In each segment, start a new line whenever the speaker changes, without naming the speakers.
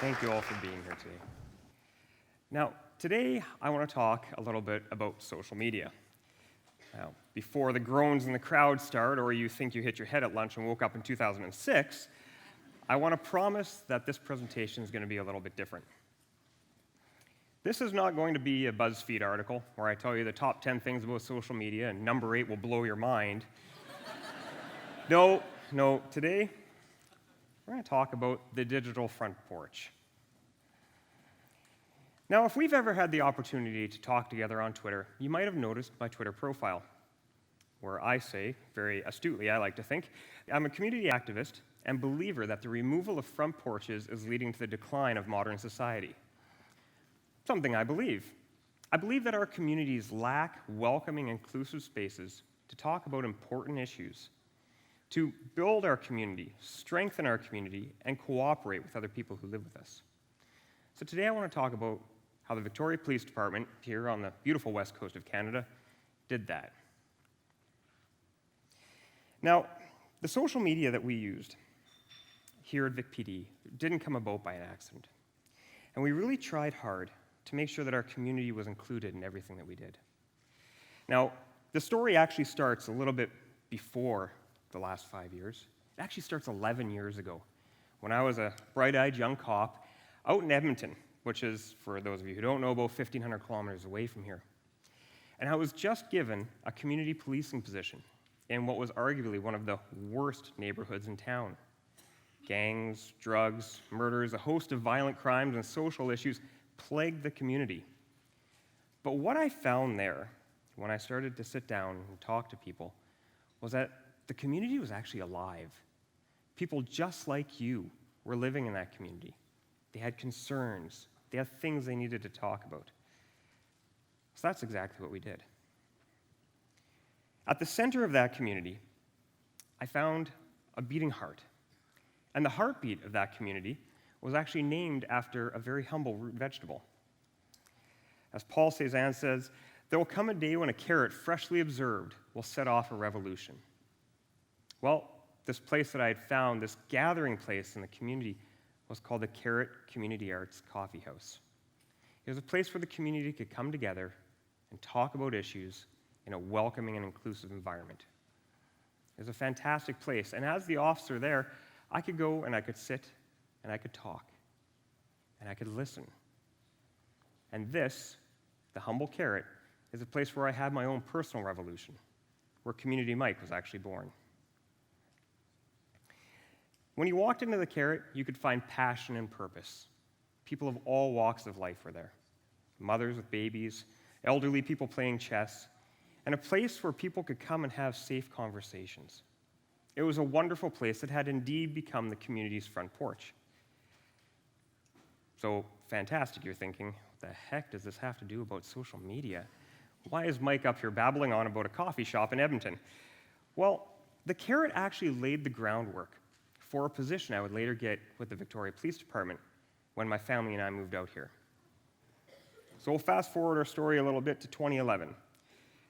Thank you all for being here today. Now, today I want to talk a little bit about social media. Now, before the groans in the crowd start, or you think you hit your head at lunch and woke up in 2006, I want to promise that this presentation is going to be a little bit different. This is not going to be a BuzzFeed article where I tell you the top 10 things about social media and number 8 will blow your mind. No, today we're going to talk about the digital front porch. Now, if we've ever had the opportunity to talk together on Twitter, you might have noticed my Twitter profile, where I say, very astutely I like to think, I'm a community activist and believer that the removal of front porches is leading to the decline of modern society. Something I believe. I believe that our communities lack welcoming, inclusive spaces to talk about important issues, to build our community, strengthen our community, and cooperate with other people who live with us. So today I want to talk about how the Victoria Police Department, here on the beautiful west coast of Canada, did that. Now, the social media that we used here at VicPD didn't come about by an accident. And we really tried hard to make sure that our community was included in everything that we did. Now, the story actually starts a little bit before the last 5 years. It actually starts 11 years ago, when I was a bright-eyed young cop out in Edmonton, which is, for those of you who don't know, about 1,500 kilometers away from here. And I was just given a community policing position in what was arguably one of the worst neighborhoods in town. Gangs, drugs, murders, a host of violent crimes and social issues plagued the community. But what I found there, when I started to sit down and talk to people, was that the community was actually alive. People just like you were living in that community. They had concerns. They had things they needed to talk about. So that's exactly what we did. At the center of that community, I found a beating heart. And the heartbeat of that community was actually named after a very humble root vegetable. As Paul Cézanne says, there will come a day when a carrot freshly observed will set off a revolution. Well, this place that I had found, this gathering place in the community, was called the Carrot Community Arts Coffee House. It was a place where the community could come together and talk about issues in a welcoming and inclusive environment. It was a fantastic place, and as the officer there, I could go and I could sit and I could talk and I could listen. And this, the humble Carrot, is a place where I had my own personal revolution, where Community Mike was actually born. When you walked into the Carrot, you could find passion and purpose. People of all walks of life were there. Mothers with babies, elderly people playing chess, and a place where people could come and have safe conversations. It was a wonderful place that had indeed become the community's front porch. So, fantastic, you're thinking, what the heck does this have to do about social media? Why is Mike up here babbling on about a coffee shop in Edmonton? Well, the Carrot actually laid the groundwork for a position I would later get with the Victoria Police Department when my family and I moved out here. So we'll fast forward our story a little bit to 2011,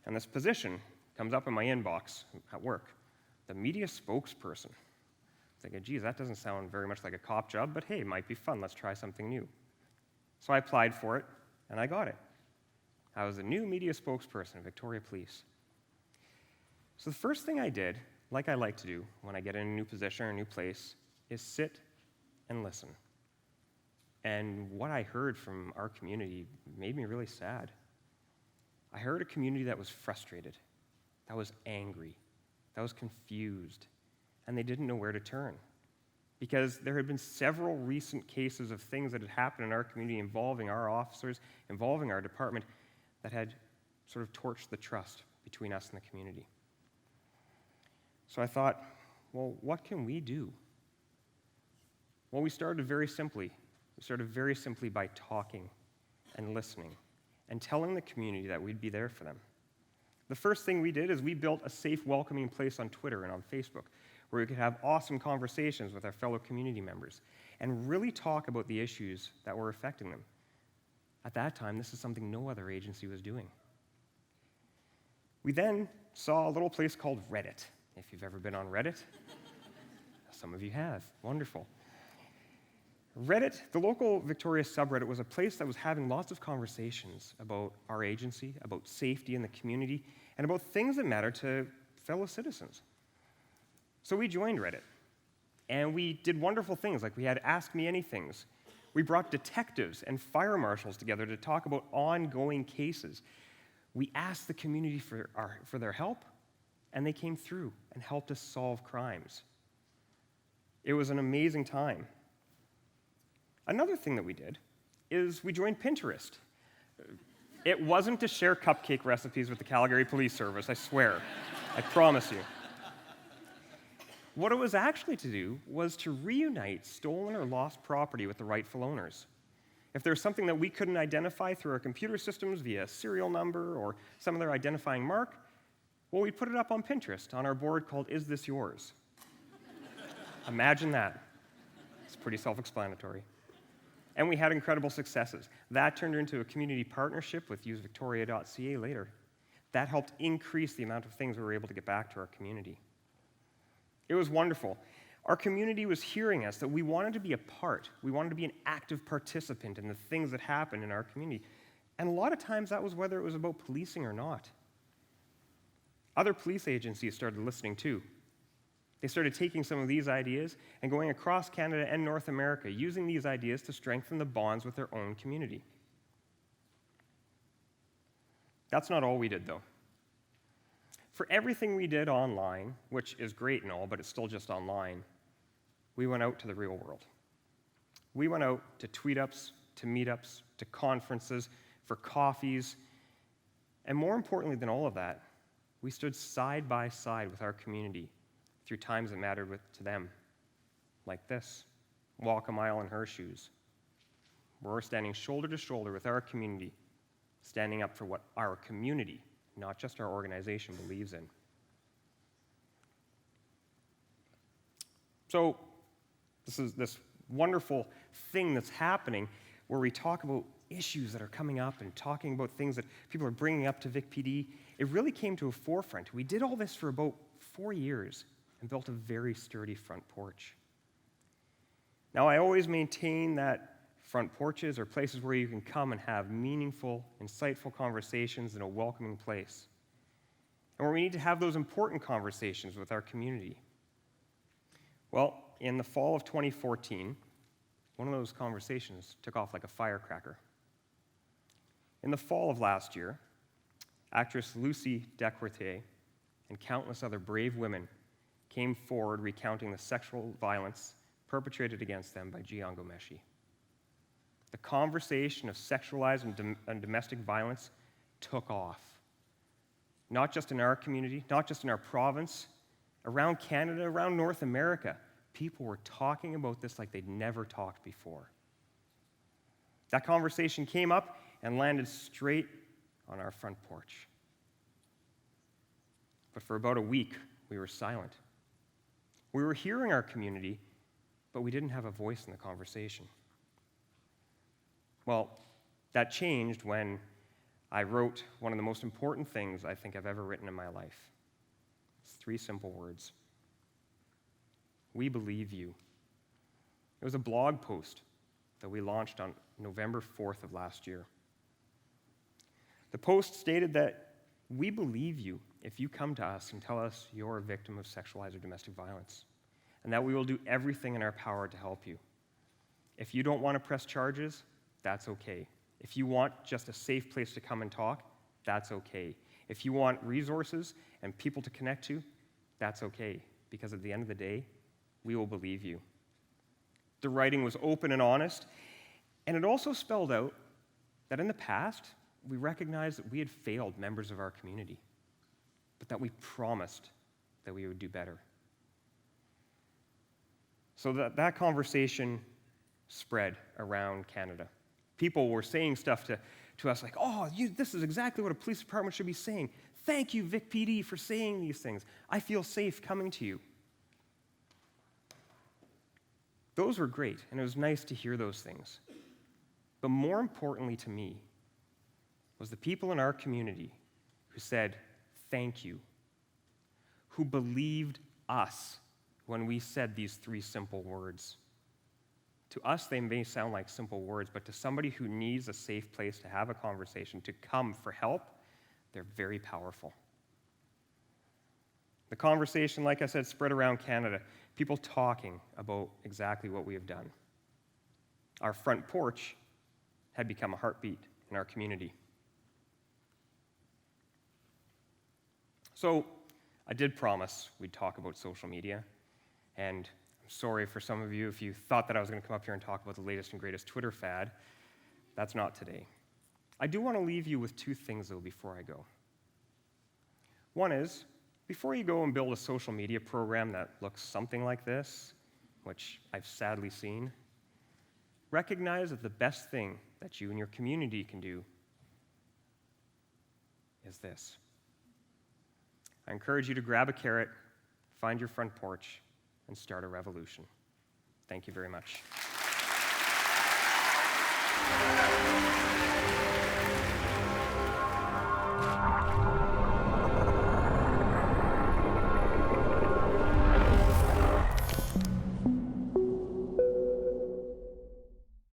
and this position comes up in my inbox at work, the media spokesperson. Thinking, geez, that doesn't sound very much like a cop job, but hey, it might be fun, let's try something new. So I applied for it, and I got it. I was a new media spokesperson at Victoria Police. So the first thing I did, like I like to do when I get in a new position or a new place, is sit and listen. And what I heard from our community made me really sad. I heard a community that was frustrated, that was angry, that was confused, and they didn't know where to turn. Because there had been several recent cases of things that had happened in our community involving our officers, involving our department, that had sort of torched the trust between us and the community. So I thought, well, what can we do? Well, we started very simply. We started very simply by talking and listening and telling the community that we'd be there for them. The first thing we did is we built a safe, welcoming place on Twitter and on Facebook where we could have awesome conversations with our fellow community members and really talk about the issues that were affecting them. At that time, this is something no other agency was doing. We then saw a little place called Reddit. If you've ever been on Reddit, some of you have. Wonderful. Reddit, the local Victoria subreddit, was a place that was having lots of conversations about our agency, about safety in the community, and about things that matter to fellow citizens. So we joined Reddit, and we did wonderful things, like we had Ask Me Anythings. We brought detectives and fire marshals together to talk about ongoing cases. We asked the community for their help, and they came through and helped us solve crimes. It was an amazing time. Another thing that we did is we joined Pinterest. It wasn't to share cupcake recipes with the Calgary Police Service, I swear. I promise you. What it was actually to do was to reunite stolen or lost property with the rightful owners. If there's something that we couldn't identify through our computer systems via serial number or some other identifying mark, well, we put it up on Pinterest on our board called Is This Yours? Imagine that. It's pretty self-explanatory. And we had incredible successes. That turned into a community partnership with usevictoria.ca later. That helped increase the amount of things we were able to get back to our community. It was wonderful. Our community was hearing us, that we wanted to be a part. We wanted to be an active participant in the things that happened in our community. And a lot of times that was whether it was about policing or not. Other police agencies started listening too. They started taking some of these ideas and going across Canada and North America, using these ideas to strengthen the bonds with their own community. That's not all we did, though. For everything we did online, which is great and all, but it's still just online, we went out to the real world. We went out to tweet-ups, to meetups, to conferences, for coffees, and more importantly than all of that, we stood side by side with our community through times that mattered to them, like this, walk a mile in her shoes. We're standing shoulder to shoulder with our community, standing up for what our community, not just our organization, believes in. So this is this wonderful thing that's happening where we talk about issues that are coming up and talking about things that people are bringing up to VicPD. It really came to a forefront. We did all this for about 4 years and built a very sturdy front porch. Now, I always maintain that front porches are places where you can come and have meaningful, insightful conversations in a welcoming place, and where we need to have those important conversations with our community. Well, in the fall of 2014, one of those conversations took off like a firecracker. In the fall of last year, actress Lucy Decourtier and countless other brave women came forward recounting the sexual violence perpetrated against them by Jian Ghomeshi. The conversation of sexualized and domestic violence took off. Not just in our community, not just in our province, around Canada, around North America, people were talking about this like they'd never talked before. That conversation came up and landed straight on our front porch. But for about a week, we were silent. We were hearing our community, but we didn't have a voice in the conversation. Well, that changed when I wrote one of the most important things I think I've ever written in my life. It's 3 simple words. We believe you. It was a blog post that we launched on November 4th of last year. The post stated that we believe you if you come to us and tell us you're a victim of sexualized or domestic violence, and that we will do everything in our power to help you. If you don't want to press charges, that's okay. If you want just a safe place to come and talk, that's okay. If you want resources and people to connect to, that's okay, because at the end of the day, we will believe you. The writing was open and honest, and it also spelled out that in the past, we recognized that we had failed members of our community, but that we promised that we would do better. So that conversation spread around Canada. People were saying stuff to us like, oh, this is exactly what a police department should be saying. Thank you, VicPD, for saying these things. I feel safe coming to you. Those were great, and it was nice to hear those things. But more importantly to me was the people in our community who said, thank you, who believed us when we said these 3 simple words. To us, they may sound like simple words, but to somebody who needs a safe place to have a conversation, to come for help, they're very powerful. The conversation, like I said, spread around Canada, people talking about exactly what we have done. Our front porch had become a heartbeat in our community. So I did promise we'd talk about social media, and I'm sorry for some of you if you thought that I was going to come up here and talk about the latest and greatest Twitter fad. That's not today. I do want to leave you with two things, though, before I go. One is, before you go and build a social media program that looks something like this, which I've sadly seen, recognize that the best thing that you and your community can do is this. I encourage you to grab a carrot, find your front porch, and start a revolution. Thank you very much.